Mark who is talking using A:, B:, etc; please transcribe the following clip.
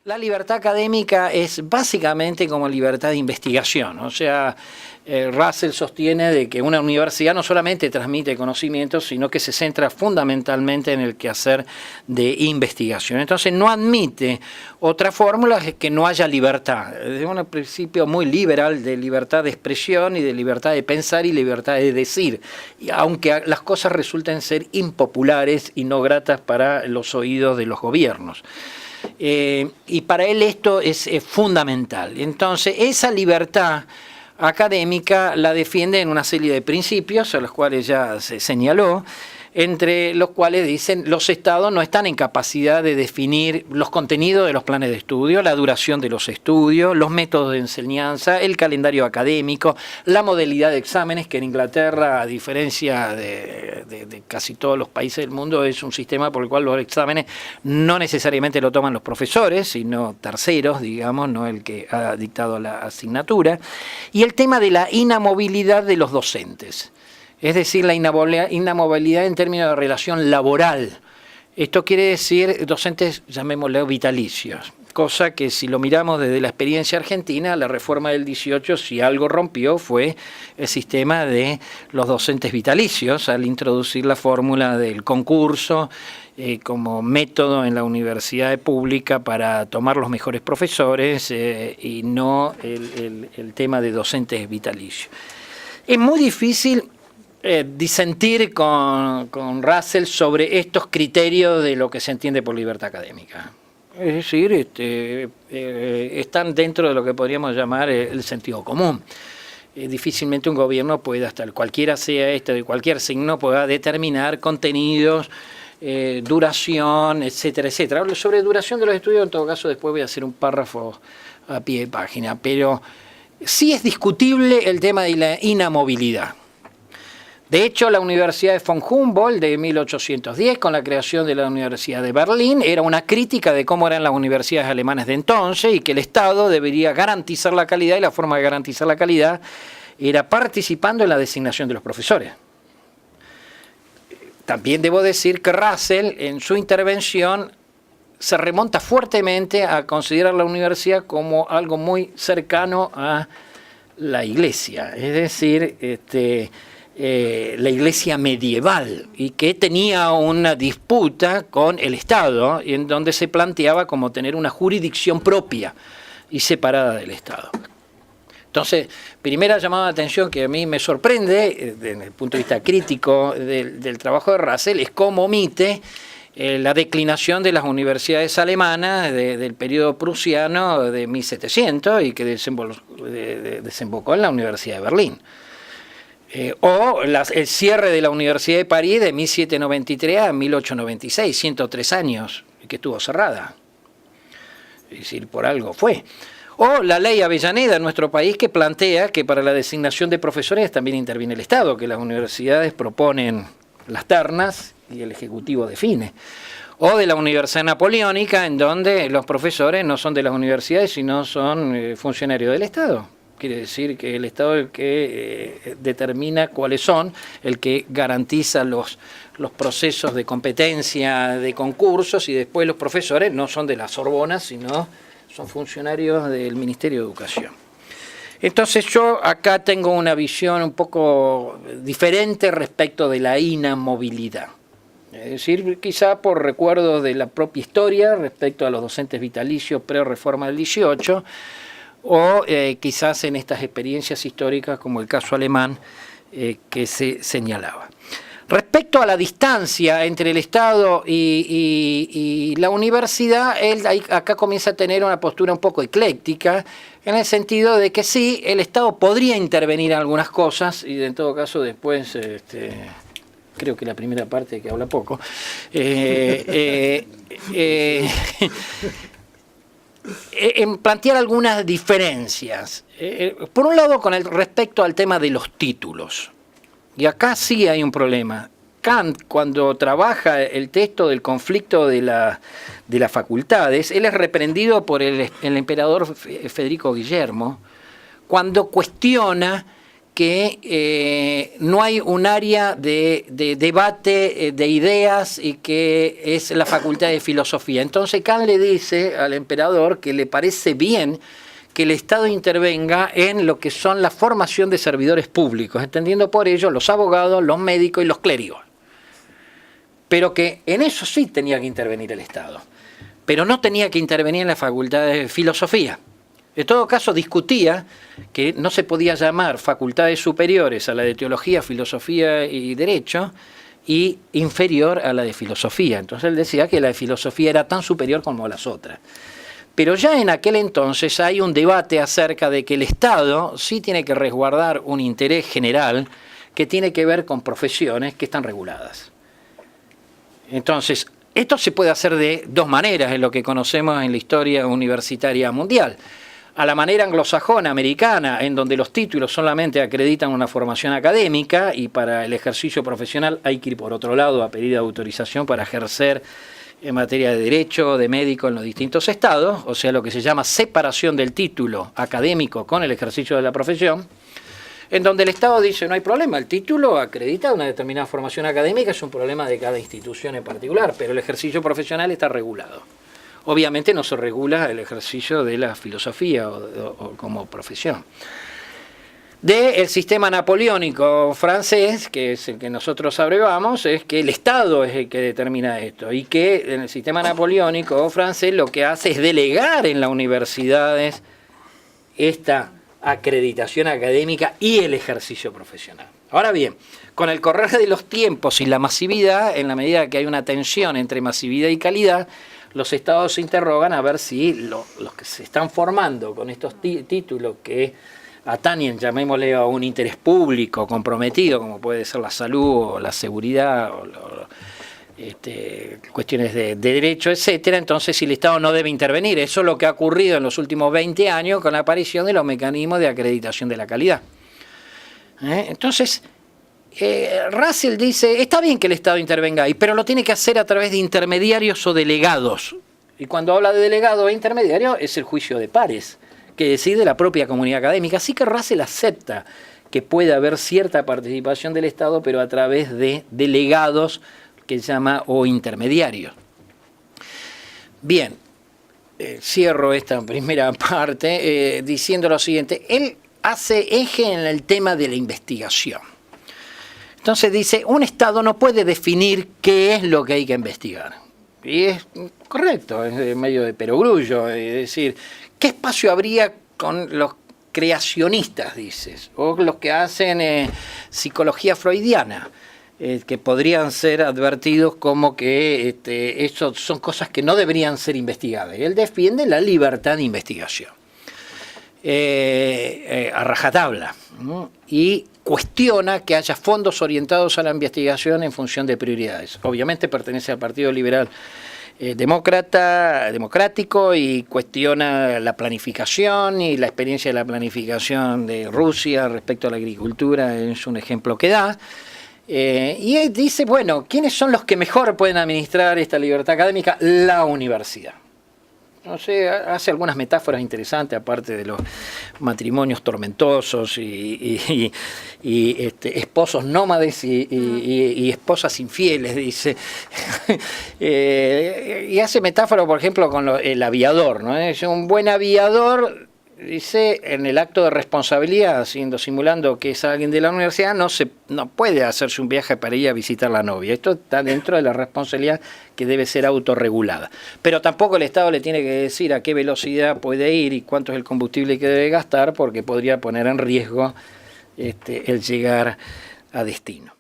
A: La libertad académica es básicamente como libertad de investigación, o sea, Russell sostiene de que una universidad no solamente transmite conocimientos, sino que se centra fundamentalmente en el quehacer de investigación. Entonces no admite otra fórmula que no haya libertad. Es un principio muy liberal de libertad de expresión y de libertad de pensar y libertad de decir, aunque las cosas resulten ser impopulares y no gratas para los oídos de los gobiernos. Y para él esto es fundamental. Entonces, esa libertad académica la defiende en una serie de principios, a los cuales ya se señaló, entre los cuales dicen los estados no están en capacidad de definir los contenidos de los planes de estudio, la duración de los estudios, los métodos de enseñanza, el calendario académico, la modalidad de exámenes, que en Inglaterra, a diferencia de casi todos los países del mundo, es un sistema por el cual los exámenes no necesariamente lo toman los profesores, sino terceros, digamos, no el que ha dictado la asignatura, y el tema de la inamovilidad de los docentes. Es decir, la inamovilidad en términos de relación laboral. Esto quiere decir docentes, llamémoslo, vitalicios, cosa que si lo miramos desde la experiencia argentina, la reforma del 18, si algo rompió, fue el sistema de los docentes vitalicios, al introducir la fórmula del concurso como método en la universidad pública para tomar los mejores profesores y no el tema de docentes vitalicios. Es muy difícil disentir con Russell sobre estos criterios de lo que se entiende por libertad académica. Es decir, están dentro de lo que podríamos llamar el sentido común. Difícilmente un gobierno puede, hasta cualquiera sea de cualquier signo, pueda determinar contenidos, duración, etcétera, etcétera. Sobre duración de los estudios, en todo caso, después voy a hacer un párrafo a pie de página, pero sí es discutible el tema de la inamovilidad. De hecho, la Universidad de von Humboldt de 1810, con la creación de la Universidad de Berlín, era una crítica de cómo eran las universidades alemanas de entonces y que el Estado debería garantizar la calidad, y la forma de garantizar la calidad era participando en la designación de los profesores. También debo decir que Russell, en su intervención, se remonta fuertemente a considerar la universidad como algo muy cercano a la Iglesia, es decir, la Iglesia medieval, y que tenía una disputa con el Estado, en donde se planteaba como tener una jurisdicción propia y separada del Estado. Entonces, primera llamada de atención que a mí me sorprende, desde el punto de vista crítico del trabajo de Russell, es cómo omite la declinación de las universidades alemanas del periodo prusiano de 1700 y que desembocó en la Universidad de Berlín. O el cierre de la Universidad de París de 1793 a 1896, 103 años que estuvo cerrada. Es decir, por algo fue. O la ley Avellaneda en nuestro país, que plantea que para la designación de profesores también interviene el Estado, que las universidades proponen las ternas y el Ejecutivo define. O de la Universidad Napoleónica, en donde los profesores no son de las universidades, sino son funcionarios del Estado. Quiere decir que el Estado es el que determina cuáles son, el que garantiza los procesos de competencia de concursos, y después los profesores no son de la Sorbona, sino son funcionarios del Ministerio de Educación. Entonces yo acá tengo una visión un poco diferente respecto de la inamovilidad. Es decir, quizá por recuerdos de la propia historia respecto a los docentes vitalicios pre-reforma del 18, o quizás en estas experiencias históricas como el caso alemán que se señalaba. Respecto a la distancia entre el Estado y la universidad, él acá comienza a tener una postura un poco ecléctica, en el sentido de que sí, el Estado podría intervenir en algunas cosas, y en todo caso después, creo que la primera parte que habla poco, en plantear algunas diferencias. Por un lado, respecto al tema de los títulos. Y acá sí hay un problema. Kant, cuando trabaja el texto del conflicto de las facultades, él es reprendido por el emperador Federico Guillermo, cuando cuestiona que no hay un área de debate de ideas y que es la facultad de filosofía. Entonces Kant le dice al emperador que le parece bien que el Estado intervenga en lo que son la formación de servidores públicos, entendiendo por ello los abogados, los médicos y los clérigos. Pero que en eso sí tenía que intervenir el Estado, pero no tenía que intervenir en la facultad de filosofía. En todo caso, discutía que no se podía llamar facultades superiores a la de teología, filosofía y derecho y inferior a la de filosofía. Entonces él decía que la de filosofía era tan superior como las otras. Pero ya en aquel entonces hay un debate acerca de que el Estado sí tiene que resguardar un interés general que tiene que ver con profesiones que están reguladas. Entonces, esto se puede hacer de dos maneras en lo que conocemos en la historia universitaria mundial. A la manera anglosajona, americana, en donde los títulos solamente acreditan una formación académica y para el ejercicio profesional hay que ir por otro lado a pedir autorización para ejercer en materia de derecho, de médico en los distintos estados, o sea, lo que se llama separación del título académico con el ejercicio de la profesión, en donde el Estado dice no hay problema, el título acredita una determinada formación académica, es un problema de cada institución en particular, pero el ejercicio profesional está regulado. Obviamente no se regula el ejercicio de la filosofía o como profesión. Del sistema napoleónico francés, que es el que nosotros abrevamos, es que el Estado es el que determina esto y que en el sistema napoleónico francés lo que hace es delegar en las universidades esta acreditación académica y el ejercicio profesional. Ahora bien, con el correr de los tiempos y la masividad, en la medida que hay una tensión entre masividad y calidad, los estados se interrogan a ver si los que se están formando con estos títulos que atañen, llamémosle, a un interés público comprometido, como puede ser la salud o la seguridad o cuestiones de derecho, etcétera, entonces si el Estado no debe intervenir. Eso es lo que ha ocurrido en los últimos 20 años con la aparición de los mecanismos de acreditación de la calidad. Entonces, Russell dice, está bien que el Estado intervenga ahí, pero lo tiene que hacer a través de intermediarios o delegados. Y cuando habla de delegado e intermediario es el juicio de pares, que decide la propia comunidad académica. Así que Russell acepta que puede haber cierta participación del Estado, pero a través de delegados que se llama o intermediarios. Bien, cierro esta primera parte diciendo lo siguiente. Él hace eje en el tema de la investigación. Entonces dice, un Estado no puede definir qué es lo que hay que investigar. Y es correcto, es medio de perogrullo, es decir, ¿qué espacio habría con los creacionistas, dices? O los que hacen psicología freudiana, que podrían ser advertidos como que eso son cosas que no deberían ser investigadas. Él defiende la libertad de investigación. A rajatabla, ¿no? Y cuestiona que haya fondos orientados a la investigación en función de prioridades. Obviamente pertenece al Partido Liberal democrático y cuestiona la planificación y la experiencia de la planificación de Rusia respecto a la agricultura, es un ejemplo que da. Y él dice, bueno, ¿quiénes son los que mejor pueden administrar esta libertad académica? La universidad. No sé, hace algunas metáforas interesantes, aparte de los matrimonios tormentosos y esposos nómades y esposas infieles, dice. Y hace metáfora, por ejemplo, con el aviador, ¿no? Es un buen aviador, dice, en el acto de responsabilidad, simulando que es alguien de la universidad, no puede hacerse un viaje para ir a visitar a la novia. Esto está dentro de la responsabilidad que debe ser autorregulada. Pero tampoco el Estado le tiene que decir a qué velocidad puede ir y cuánto es el combustible que debe gastar, porque podría poner en riesgo el llegar a destino.